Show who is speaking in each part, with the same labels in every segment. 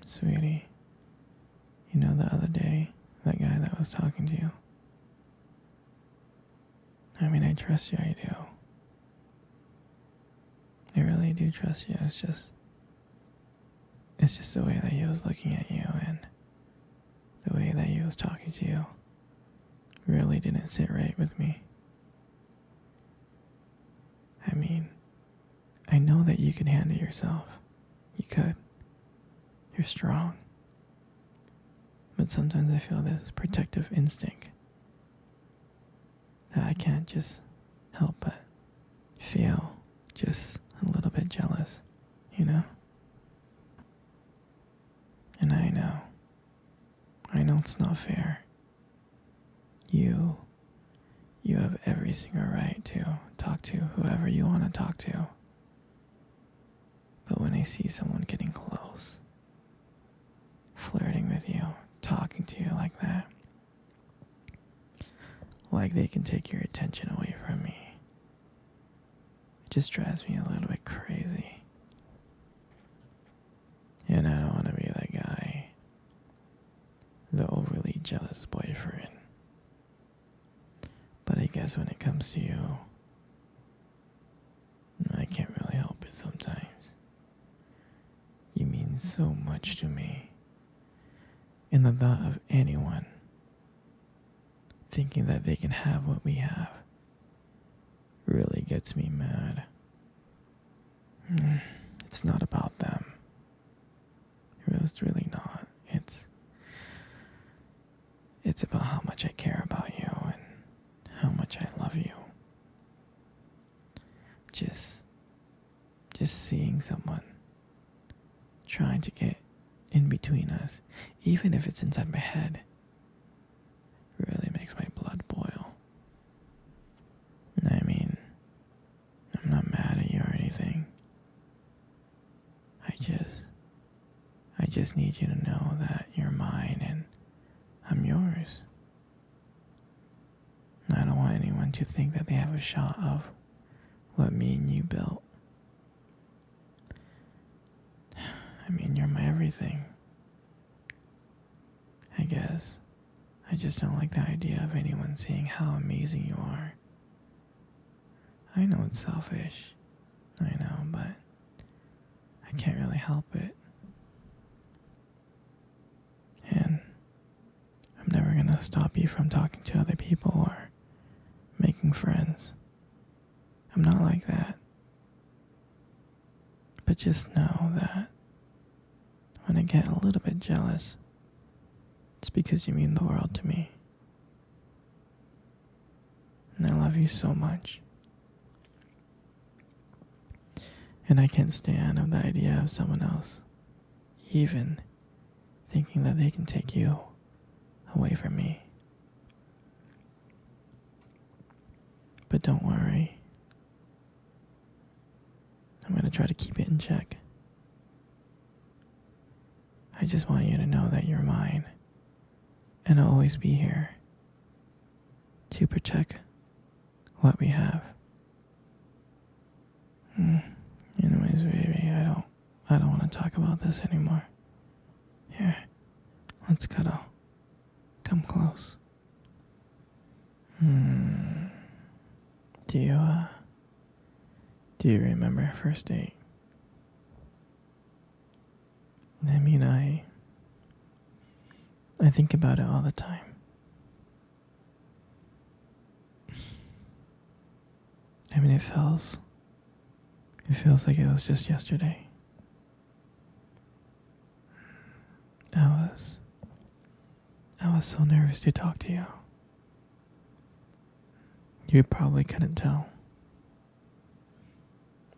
Speaker 1: Sweetie, the other day, that guy that was talking to you, I trust you, I do. I really do trust you. It's just the way that he was looking at you and the way that he was talking to you really didn't sit right with me. I know that you can handle yourself. You could. You're strong. But sometimes I feel this protective instinct that I can't just help but feel just a little bit jealous, And I know it's not fair. You have every single right to talk to whoever you want to talk to. But when I see someone getting close, flirting with you, talking to you like that, like they can take your attention away from me, it just drives me a little bit crazy. And I don't want to be that guy, the overly jealous boyfriend. But I guess when it comes to you, I can't really help it sometimes. You mean so much to me. And the thought of anyone thinking that they can have what we have really gets me mad. It's not about them. It's really not. It's about how much I care about you and how much I love you. Just seeing someone trying to get in between us, even if it's inside my head, really makes my blood boil. I'm not mad at you or anything. I just need you to know that you're mine and I'm yours. I don't want anyone to think that they have a shot of what me and you built. You're my everything. I guess. I just don't like the idea of anyone seeing how amazing you are. I know it's selfish. I know, but I can't really help it. And I'm never gonna stop you from talking to other people or making friends. I'm not like that. But just know that when I get a little bit jealous, it's because you mean the world to me. And I love you so much. And I can't stand of the idea of someone else even thinking that they can take you away from me. But don't worry. I'm going to try to keep it in check. I just want you to know that you're mine. And I'll always be here to protect what we have. Anyways, baby, I don't want to talk about this anymore. Here, let's cuddle. Come close. Do you remember our first date? I think about it all the time. It feels like it was just yesterday. I was so nervous to talk to you. You probably couldn't tell.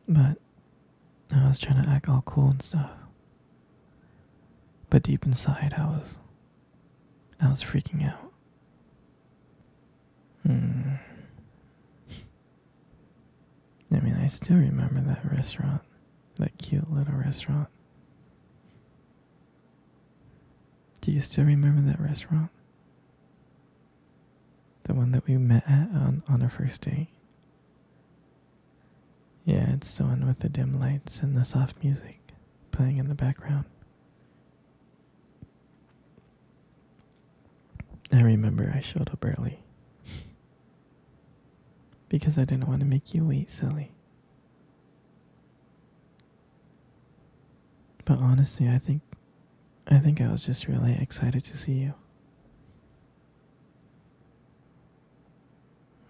Speaker 1: But I was trying to act all cool and stuff. But deep inside, I was freaking out. I still remember that restaurant, that cute little restaurant. Do you still remember that restaurant? The one that we met at on our first date? Yeah, it's the one with the dim lights and the soft music playing in the background. I remember I showed up early because I didn't want to make you wait, silly. But honestly, I think I was just really excited to see you.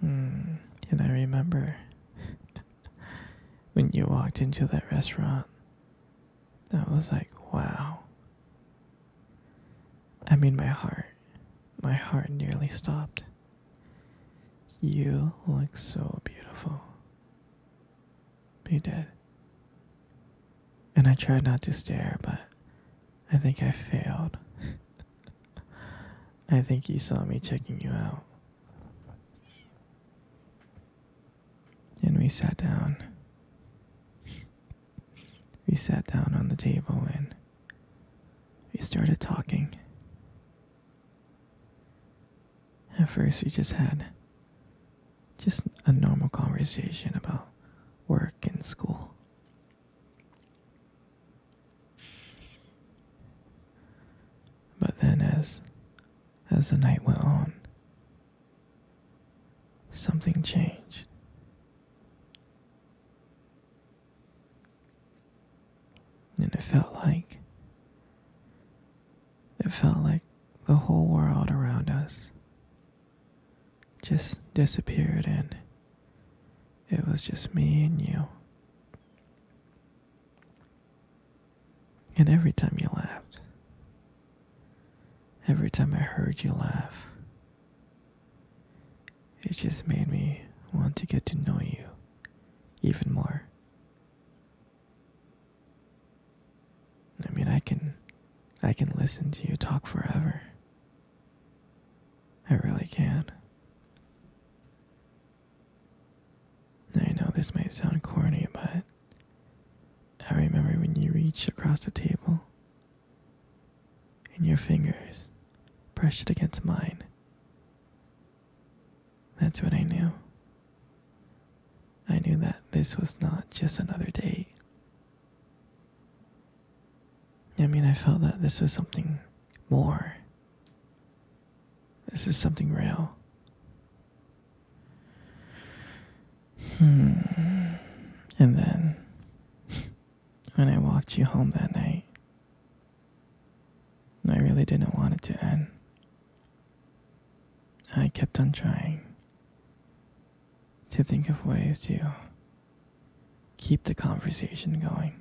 Speaker 1: And I remember when you walked into that restaurant, I was like, wow. I mean, my heart nearly stopped. You look so beautiful. You did. And I tried not to stare, but I think I failed. I think you saw me checking you out. And we sat down. We sat down on the table and we started talking. At first, we just had a normal conversation about work and school. But then as the night went on, something changed. And it felt like the whole world around us just disappeared and it was just me and you. And every time you laughed, every time I heard you laugh, it just made me want to get to know you even more. I mean, I can listen to you talk forever. I really can. I know this might sound corny, but I remember when you reached across the table and your fingers brushed against mine. That's when I knew. I knew that this was not just another date. I mean, I felt that this was something more. This is something real. And then, when I walked you home that night, I really didn't want it to end. I kept on trying to think of ways to keep the conversation going,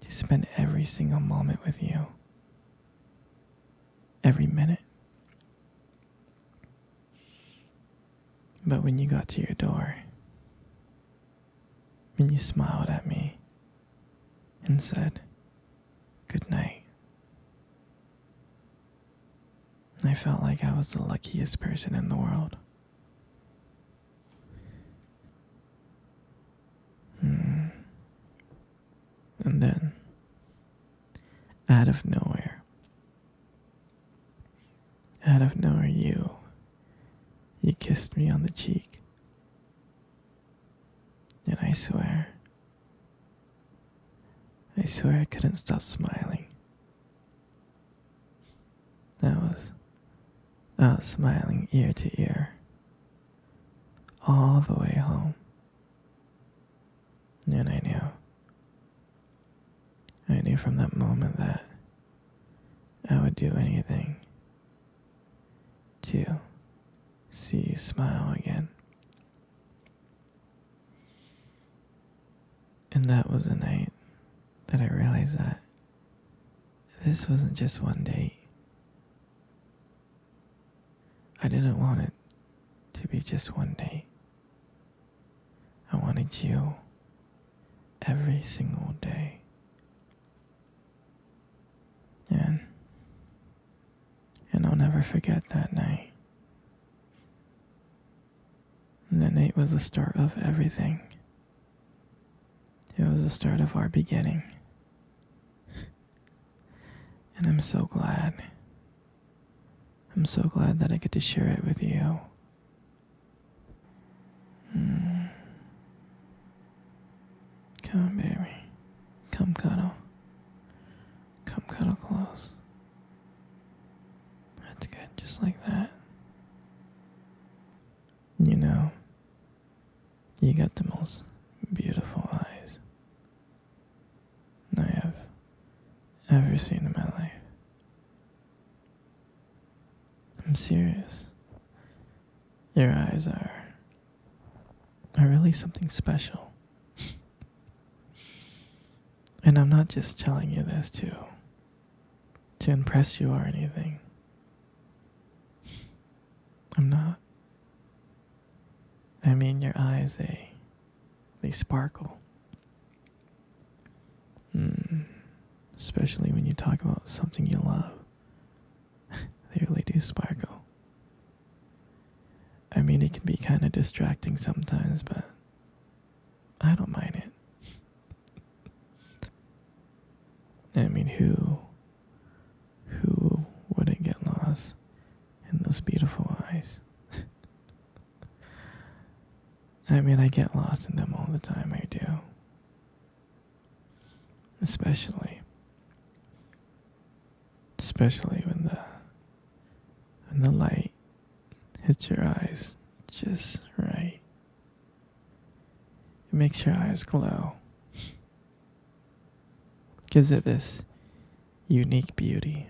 Speaker 1: to spend every single moment with you, every minute. But when you got to your door, when you smiled at me and said, "Good night," I felt like I was the luckiest person in the world. And then, out of nowhere, you kissed me on the cheek. And I swear I couldn't stop smiling. I was smiling ear to ear, all the way home. And I knew from that moment that I would do anything to see you smile again. And that was the night that I realized that this wasn't just one date. I didn't want it to be just one date. I wanted you every single day. And I'll never forget that night. That night was the start of everything. It was the start of our beginning. And I'm so glad. I'm so glad that I get to share it with you. Come on, baby. Come cuddle. Come cuddle close. just like that. You know, you got the most beautiful eyes I have ever seen in my life. I'm serious. Your eyes are really something special. And I'm not just telling you this to impress you or anything. I'm not. I mean, your eyes, they sparkle. Especially when you talk about something you love. They really do sparkle. I mean, it can be kind of distracting sometimes, but I don't mind it. I mean, who wouldn't get lost in those beautiful eyes? I mean, I get lost in them all the time, I do. Especially when the light hits your eyes just right. It makes your eyes glow. Gives it this unique beauty.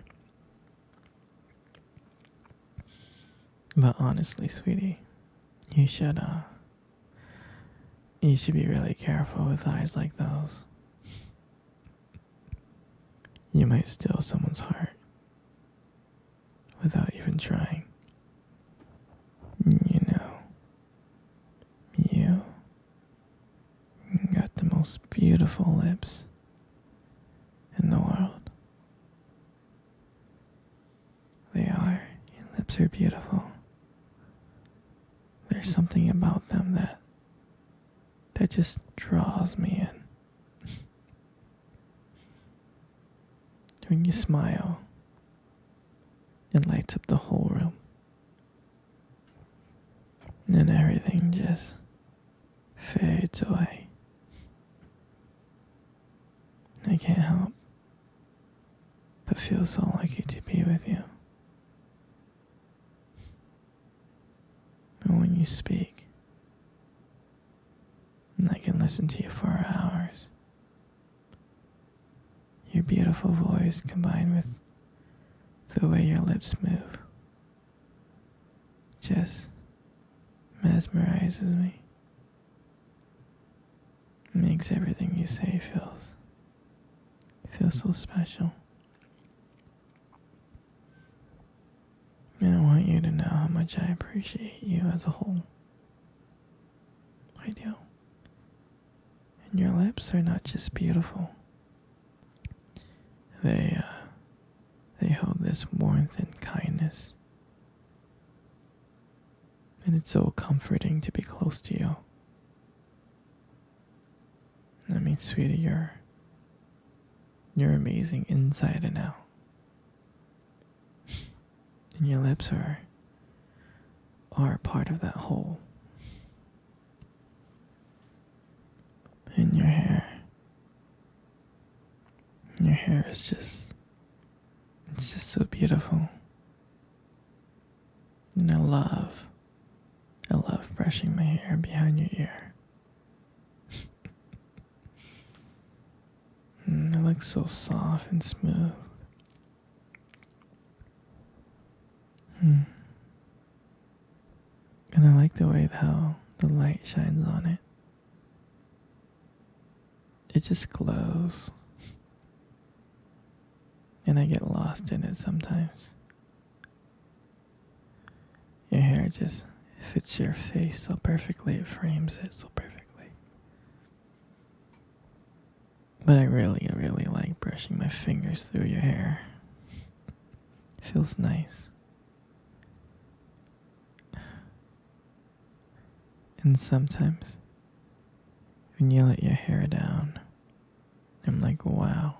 Speaker 1: But honestly, sweetie, you should be really careful with eyes like those. You might steal someone's heart without even trying. You know, you got the most beautiful lips in the world. They are. Your lips are beautiful. There's something about them that just draws me in. When you smile, it lights up the whole room. And everything just fades away. I can't help but feel so lucky to be with you. And when you speak, I can listen to you for hours. Your beautiful voice combined with the way your lips move just mesmerizes me. Makes everything you say feels so special. And I want you to know how much I appreciate you as a whole. I do. And your lips are not just beautiful. They hold this warmth and kindness. And it's so comforting to be close to you. I mean, sweetie, you're amazing inside and out. And your lips are part of that whole. And your hair is just, it's just so beautiful. And I love brushing my hair behind your ear. It looks so soft and smooth. And I like the way how the light shines on it. It just glows. And I get lost in it sometimes. Your hair just fits your face so perfectly, it frames it so perfectly. But I really like brushing my fingers through your hair. It feels nice. And sometimes, when you let your hair down, I'm like, wow,